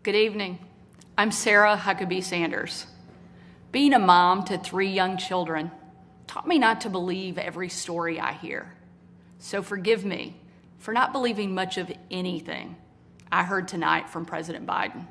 Good evening. I'm Sarah Huckabee Sanders. Being a mom to 3 young children taught me not to believe every story I hear. So forgive me for not believing much of anything I heard tonight from President Biden.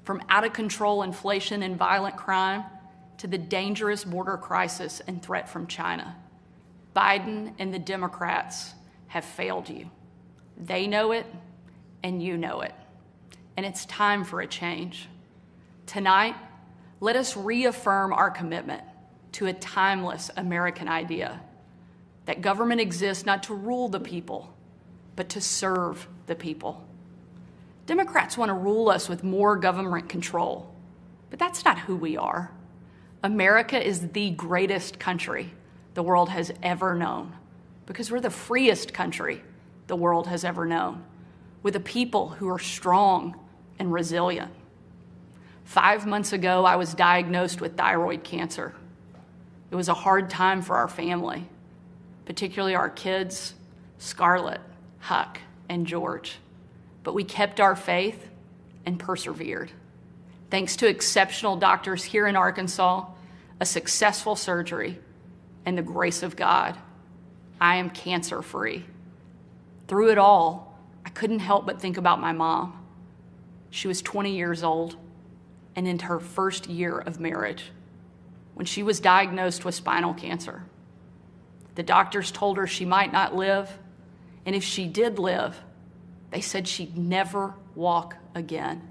From out-of-control inflation and violent crime to the dangerous border crisis and threat from China, Biden and the Democrats have failed you. They know it, and you know it. And it's time for a change. Tonight, let us reaffirm our commitment to a timeless American idea that government exists not to rule the people, but to serve the people. Democrats want to rule us with more government control, but that's not who we are. America is the greatest country the world has ever known because we're the freest country the world has ever known, with a people who are strong and resilient. 5 months ago, I was diagnosed with thyroid cancer. It was a hard time for our family, particularly our kids, Scarlett, Huck, and George. But we kept our faith and persevered. Thanks to exceptional doctors here in Arkansas, a successful surgery, and the grace of God, I am cancer-free. Through it all, I couldn't help but think about my mom. She was 20 years old and in her first year of marriage when she was diagnosed with spinal cancer. The doctors told her she might not live, and if she did live, they said she'd never walk again.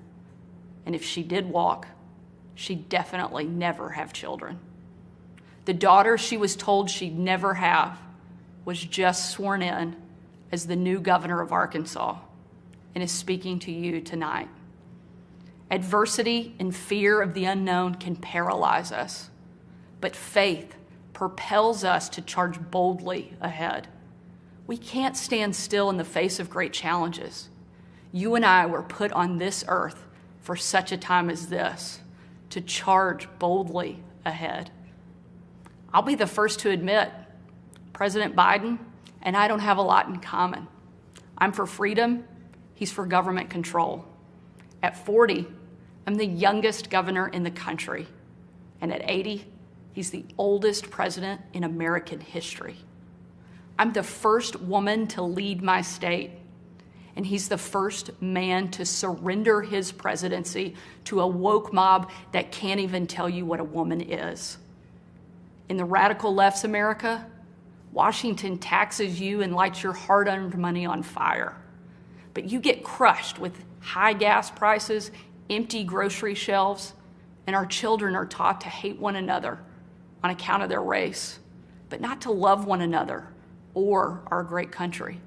And if she did walk, she'd definitely never have children. The daughter she was told she'd never have was just sworn in as the new governor of Arkansas and is speaking to you tonight. Adversity and fear of the unknown can paralyze us, but faith propels us to charge boldly ahead. We can't stand still in the face of great challenges. You and I were put on this earth for such a time as this, to charge boldly ahead. I'll be the first to admit, President Biden and I don't have a lot in common. I'm for freedom, he's for government control. At 40, I'm the youngest governor in the country. And at 80, he's the oldest president in American history. I'm the first woman to lead my state. And he's the first man to surrender his presidency to a woke mob that can't even tell you what a woman is. In the radical left's America, Washington taxes you and lights your hard-earned money on fire. But you get crushed with high gas prices, empty grocery shelves, and our children are taught to hate one another on account of their race, but not to love one another or our great country.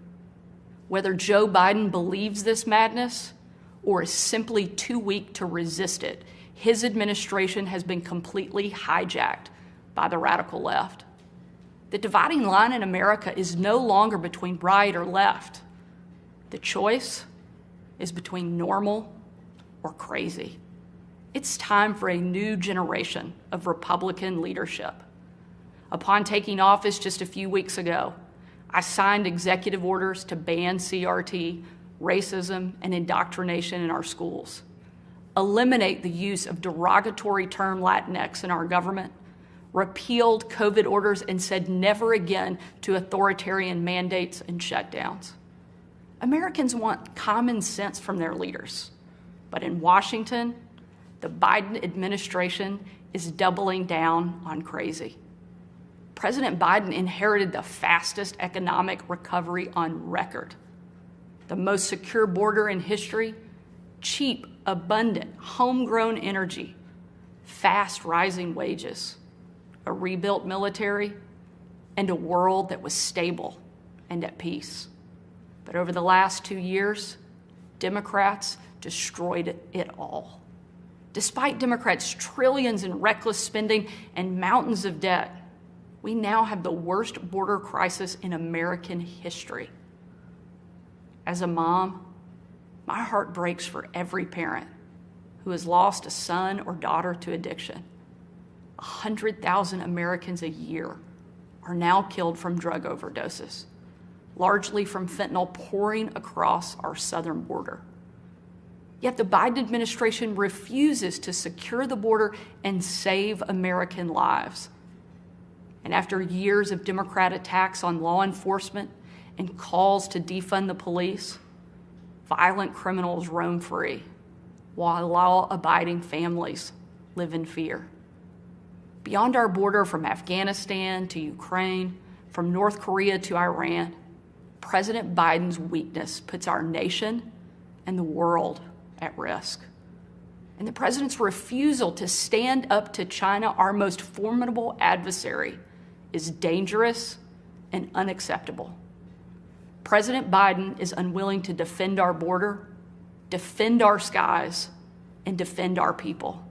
Whether Joe Biden believes this madness or is simply too weak to resist it, his administration has been completely hijacked by the radical left. The dividing line in America is no longer between right or left. The choice is between normal or crazy. It's time for a new generation of Republican leadership. Upon taking office just a few weeks ago, I signed executive orders to ban CRT, racism, and indoctrination in our schools, eliminate the use of derogatory term Latinx in our government, repealed COVID orders, and said never again to authoritarian mandates and shutdowns. Americans want common sense from their leaders. But in Washington, the Biden administration is doubling down on crazy. President Biden inherited the fastest economic recovery on record, the most secure border in history, cheap, abundant, homegrown energy, fast rising wages, a rebuilt military, and a world that was stable and at peace. But over the last 2 years, Democrats destroyed it all. Despite Democrats' trillions in reckless spending and mountains of debt, we now have the worst border crisis in American history. As a mom, my heart breaks for every parent who has lost a son or daughter to addiction. 100,000 Americans a year are now killed from drug overdoses, largely from fentanyl pouring across our southern border. Yet the Biden administration refuses to secure the border and save American lives. And after years of Democrat attacks on law enforcement and calls to defund the police, violent criminals roam free, while law-abiding families live in fear. Beyond our border, from Afghanistan to Ukraine, from North Korea to Iran, President Biden's weakness puts our nation and the world at risk. And the president's refusal to stand up to China, our most formidable adversary, is dangerous and unacceptable. President Biden is unwilling to defend our border, defend our skies, and defend our people.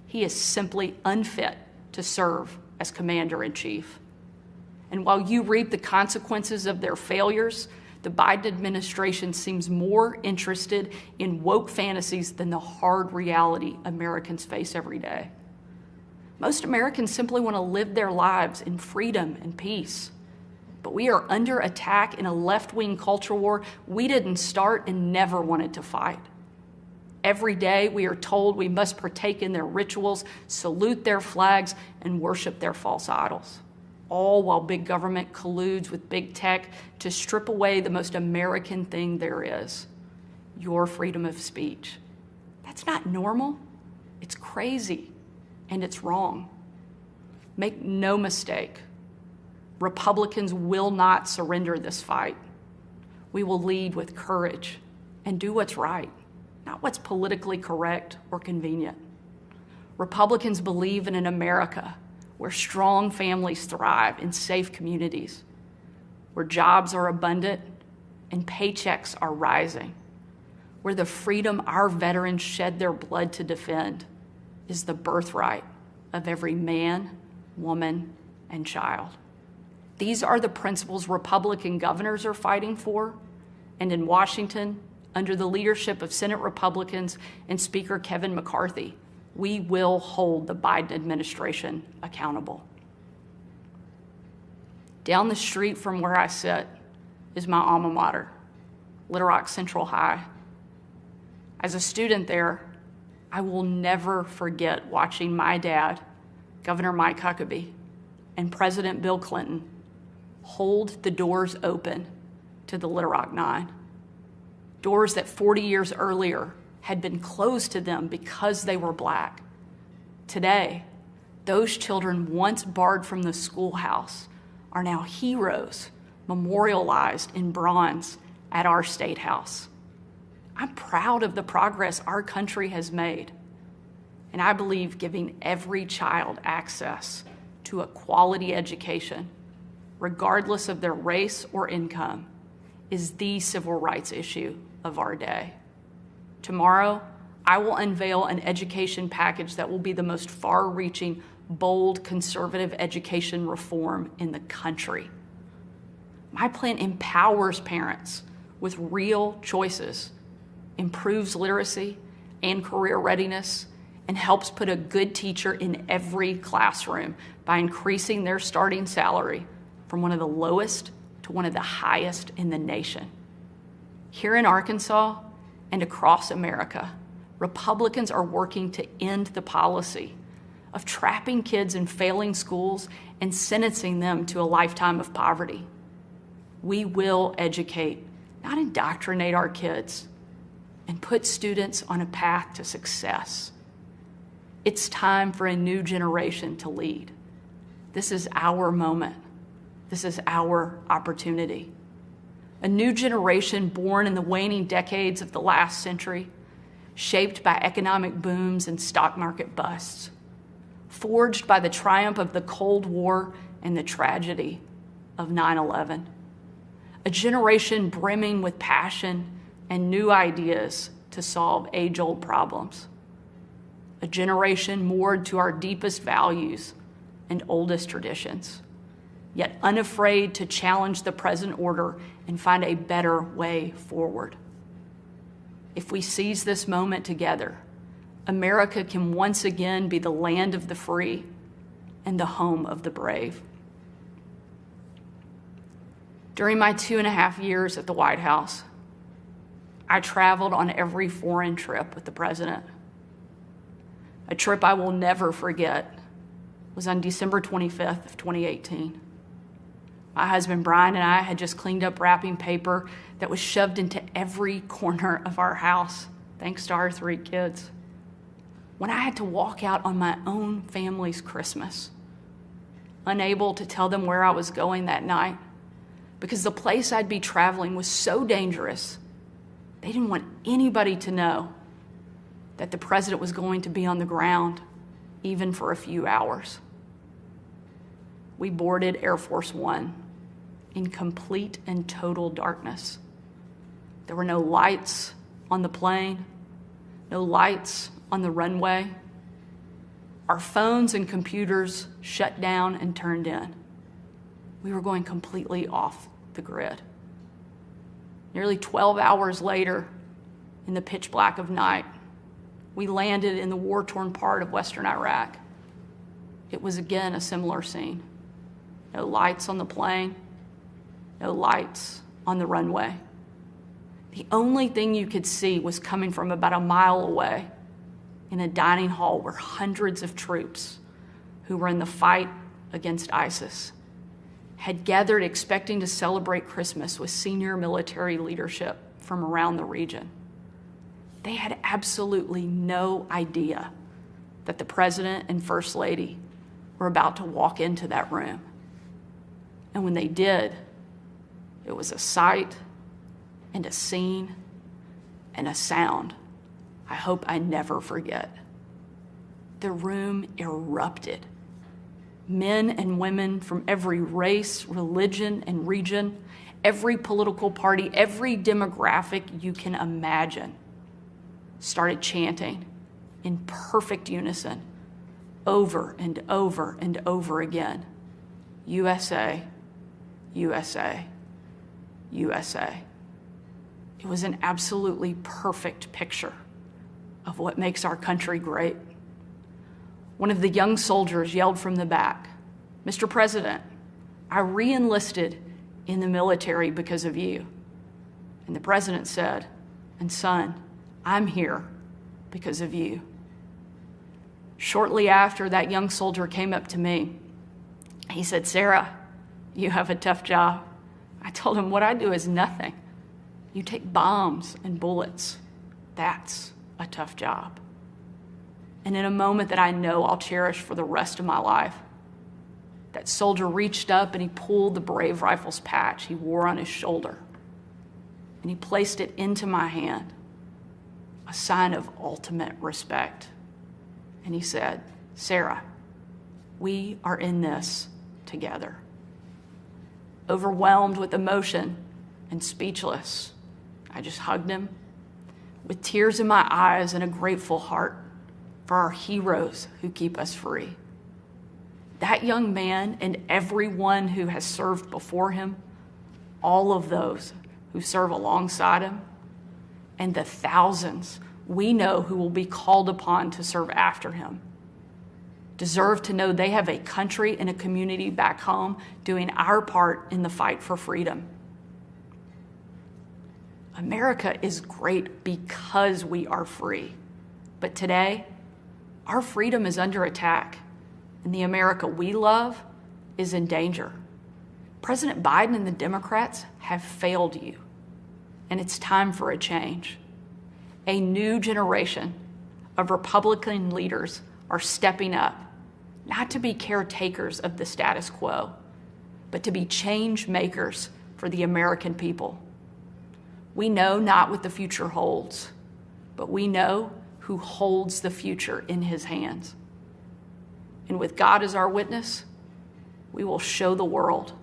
He is simply unfit to serve as commander-in-chief. And while you reap the consequences of their failures, the Biden administration seems more interested in woke fantasies than the hard reality Americans face every day. Most Americans simply want to live their lives in freedom and peace. But we are under attack in a left-wing culture war we didn't start and never wanted to fight. Every day we are told we must partake in their rituals, salute their flags, and worship their false idols, all while big government colludes with big tech to strip away the most American thing there is, your freedom of speech. That's not normal. It's crazy, and it's wrong. Make no mistake, Republicans will not surrender this fight. We will lead with courage and do what's right, not what's politically correct or convenient. Republicans believe in an America where strong families thrive in safe communities, where jobs are abundant and paychecks are rising, where the freedom our veterans shed their blood to defend is the birthright of every man, woman, and child. These are the principles Republican governors are fighting for, and in Washington, under the leadership of Senate Republicans and Speaker Kevin McCarthy, we will hold the Biden administration accountable. Down the street from where I sit is my alma mater, Little Rock Central High. As a student there, I will never forget watching my dad, Governor Mike Huckabee, and President Bill Clinton hold the doors open to the Little Rock Nine. Doors that 40 years earlier had been closed to them because they were Black. Today, those children once barred from the schoolhouse are now heroes memorialized in bronze at our State House. I'm proud of the progress our country has made, and I believe giving every child access to a quality education, regardless of their race or income, is the civil rights issue of our day. Tomorrow, I will unveil an education package that will be the most far-reaching, bold, conservative education reform in the country. My plan empowers parents with real choices, improves literacy and career readiness, and helps put a good teacher in every classroom by increasing their starting salary from one of the lowest to one of the highest in the nation. Here in Arkansas and across America, Republicans are working to end the policy of trapping kids in failing schools and sentencing them to a lifetime of poverty. We will educate, not indoctrinate our kids, and put students on a path to success. It's time for a new generation to lead. This is our moment. This is our opportunity. A new generation born in the waning decades of the last century, shaped by economic booms and stock market busts, forged by the triumph of the Cold War and the tragedy of 9/11. A generation brimming with passion and new ideas to solve age-old problems. A generation moored to our deepest values and oldest traditions, yet unafraid to challenge the present order and find a better way forward. If we seize this moment together, America can once again be the land of the free and the home of the brave. During my 2.5 years at the White House, I traveled on every foreign trip with the president. A trip I will never forget was on December 25th of 2018. My husband Brian and I had just cleaned up wrapping paper that was shoved into every corner of our house, thanks to our 3 kids. When I had to walk out on my own family's Christmas, unable to tell them where I was going that night, because the place I'd be traveling was so dangerous, they didn't want anybody to know that the president was going to be on the ground, even for a few hours. We boarded Air Force One in complete and total darkness. There were no lights on the plane, no lights on the runway. Our phones and computers shut down and turned in. We were going completely off the grid. Nearly 12 hours later, in the pitch black of night, we landed in the war-torn part of Western Iraq. It was again a similar scene. No lights on the plane, no lights on the runway. The only thing you could see was coming from about a mile away in a dining hall where hundreds of troops who were in the fight against ISIS had gathered expecting to celebrate Christmas with senior military leadership from around the region. They had absolutely no idea that the president and first lady were about to walk into that room. And when they did, it was a sight and a scene and a sound I hope I never forget. The room erupted. Men and women from every race, religion, and region, every political party, every demographic you can imagine, started chanting in perfect unison over and over and over again, USA, USA, USA. It was an absolutely perfect picture of what makes our country great. One of the young soldiers yelled from the back, "Mr. President, I re-enlisted in the military because of you." And the president said, "And son, I'm here because of you." Shortly after, that young soldier came up to me. He said, "Sarah, you have a tough job." I told him, "What I do is nothing. You take bombs and bullets. That's a tough job." And in a moment that I know I'll cherish for the rest of my life, that soldier reached up and he pulled the Brave Rifles patch he wore on his shoulder, and he placed it into my hand, a sign of ultimate respect. And he said, "Sarah, we are in this together." Overwhelmed with emotion and speechless, I just hugged him with tears in my eyes and a grateful heart for our heroes who keep us free. That young man and everyone who has served before him, all of those who serve alongside him, and the thousands we know who will be called upon to serve after him, deserve to know they have a country and a community back home doing our part in the fight for freedom. America is great because we are free. But today, our freedom is under attack, and the America we love is in danger. President Biden and the Democrats have failed you, and it's time for a change. A new generation of Republican leaders are stepping up, not to be caretakers of the status quo, but to be change makers for the American people. We know not what the future holds, but we know who holds the future in his hands. And with God as our witness, we will show the world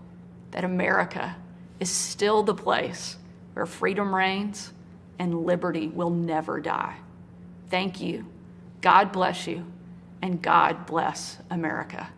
that America is still the place where freedom reigns and liberty will never die. Thank you. God bless you, and God bless America.